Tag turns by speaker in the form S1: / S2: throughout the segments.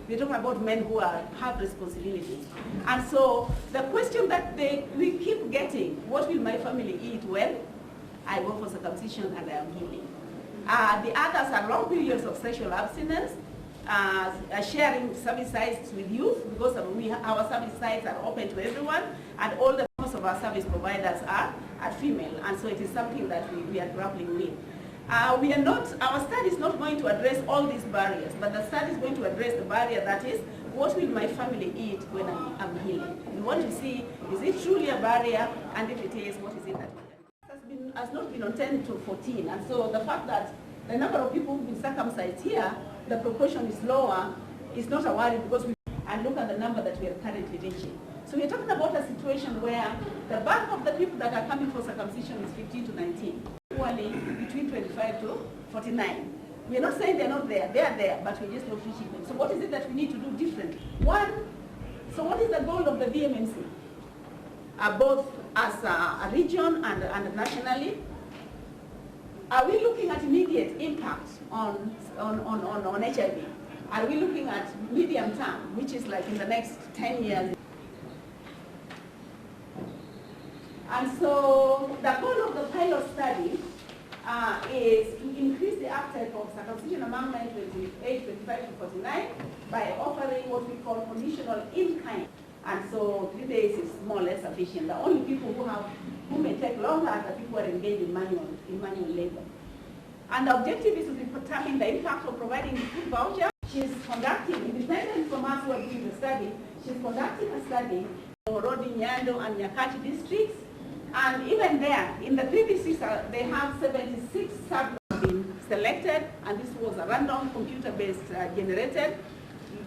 S1: We're talking about men who have responsibilities. And so the question that we keep getting, what will my family eat? Well, I go for circumcision and I am healing. The others are long periods of sexual abstinence, sharing service sites with youth, because our service sites are open to everyone, and all the most of our service providers are female, and so it is something that we are grappling with. Our study is not going to address all these barriers, but the study is going to address the barrier that is, what will my family eat when I'm healing? We want to see, is it truly a barrier, and if it is, what is it that has not been on 10 to 14, and so the fact that the number of people who've been circumcised here, the proportion is lower, is not a worry, because and look at the number that we are currently reaching. So we're talking about a situation where the bulk of the people that are coming for circumcision is 15 to 19. Between 25 to 49. We're not saying they're not there, they're there, but we're just not reaching them. So what is it that we need to do differently? One, so what is the goal of the VMMC? Both as a region and nationally, are we looking at immediate impact on HIV? Are we looking at medium term, which is like in the next 10 years? And so the goal of the pilot study is to increase the uptake of circumcision among men 28, 25 to 49 by offering what we call conditional in-kind. And so 3 days is more or less sufficient. The only people who may take longer are the people who are engaged in manual labor. And the objective is to determine the impact of providing the food voucher. She's conducting, independent from us who are doing the study, she's conducting a study for Rodi, Nyando, and Nyakach districts. And even there, in the 3 districts, they have 76 samples been selected, and this was a random computer-based generated.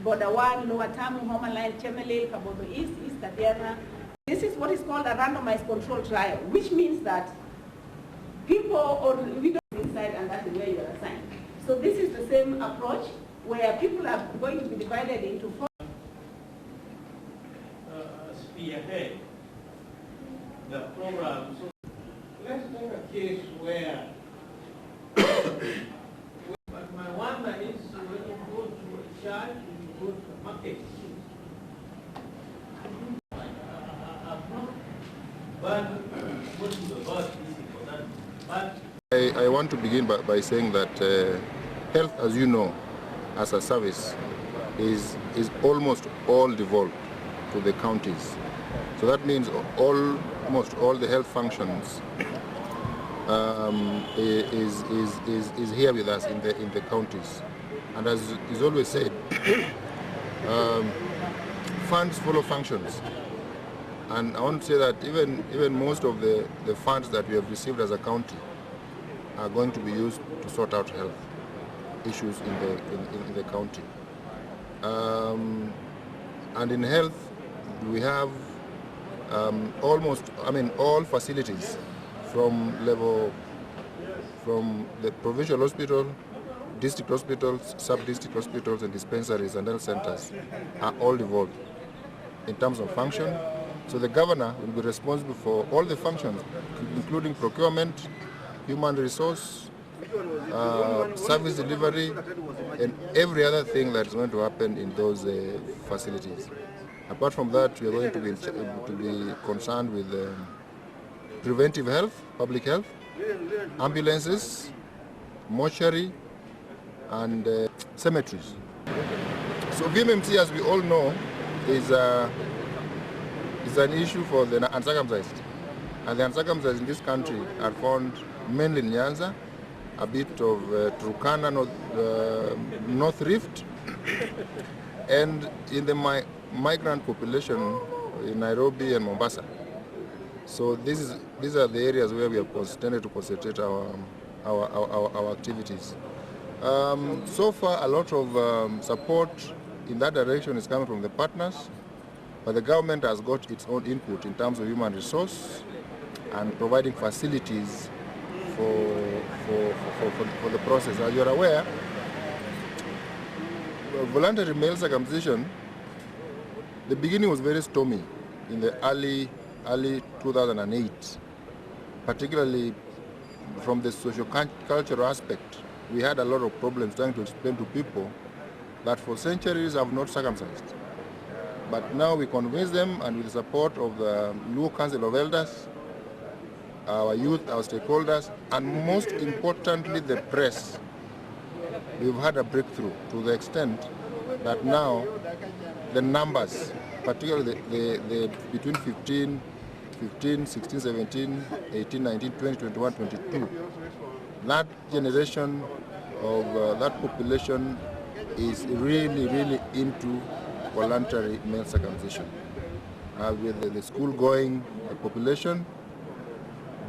S1: Border 1, Lower Tamu, Homaline, Chemelil, Kabodo East, East Kadiana. This is what is called a randomized control trial, which means that we don't inside, and that is where you are assigned. So this is the same approach, where people are going to be divided into 4.
S2: Spearhead the program. So let's take a case where but my wonder is when you go to a church, when you go to a market, but what is the best for that? But
S3: I want to begin by saying that health, as you know, as a service, is almost all devolved to the counties. So that means almost all the health functions is here with us in the counties. And as is always said, funds follow functions. And I want to say that even most of the funds that we have received as a county are going to be used to sort out health issues in the county. And in health, we have all facilities from the provincial hospital, district hospitals, sub-district hospitals, and dispensaries and health centers are all devolved in terms of function. So the governor will be responsible for all the functions, including procurement, human resource, service delivery, and every other thing that is going to happen in those facilities. Apart from that, we are going to be concerned with preventive health, public health, ambulances, mortuary, and cemeteries. So VMMC, as we all know, is an issue for the uncircumcised. And the uncircumcised in this country are found mainly in Nyanza, a bit of Turkana, North Rift, and in the migrant population in Nairobi and Mombasa. So these are the areas where we have tended to concentrate our activities. So far, a lot of support in that direction is coming from the partners. But the government has got its own input in terms of human resource and providing facilities for the process. As you're aware, voluntary male circumcision, the beginning was very stormy in the early 2008, particularly from the socio-cultural aspect. We had a lot of problems trying to explain to people that for centuries have not circumcised. But now we convince them, and with the support of the Luo Council of Elders, our youth, our stakeholders, and most importantly the press, we've had a breakthrough to the extent that now the numbers, particularly the between 15, 16, 17, 18, 19, 20, 21, 22, that generation of that population is really into voluntary male circumcision. With the school-going population,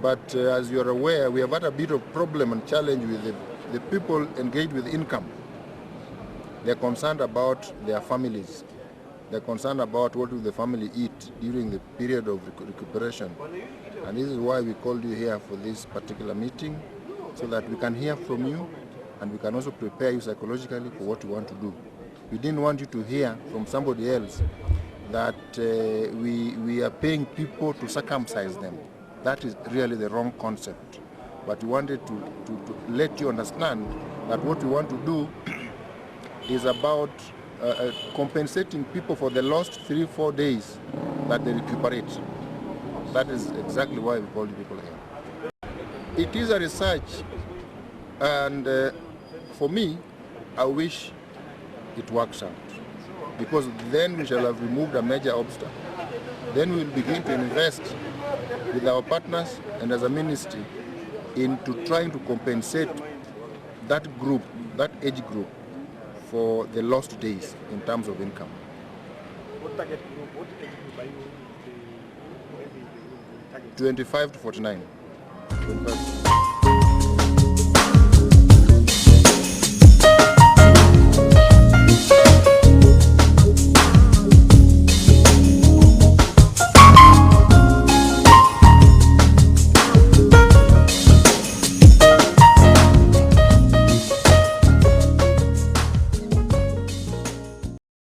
S3: but as you're aware, we have had a bit of problem and challenge with the people engaged with income. They're concerned about their families. They're concerned about what will the family eat during the period of recuperation. And this is why we called you here for this particular meeting, so that we can hear from you and we can also prepare you psychologically for what you want to do. We didn't want you to hear from somebody else that we are paying people to circumcise them. That is really the wrong concept. But we wanted to let you understand that what we want to do is about compensating people for the lost 3-4 days that they recuperate. That is exactly why we called people here. It is a research, and for me, I wish it works out, because then we shall have removed a major obstacle. Then we will begin to invest with our partners and as a ministry into trying to compensate that group, that age group, for the lost days in terms of income. What target group? What age group are you targeting? 25 to 49. 25.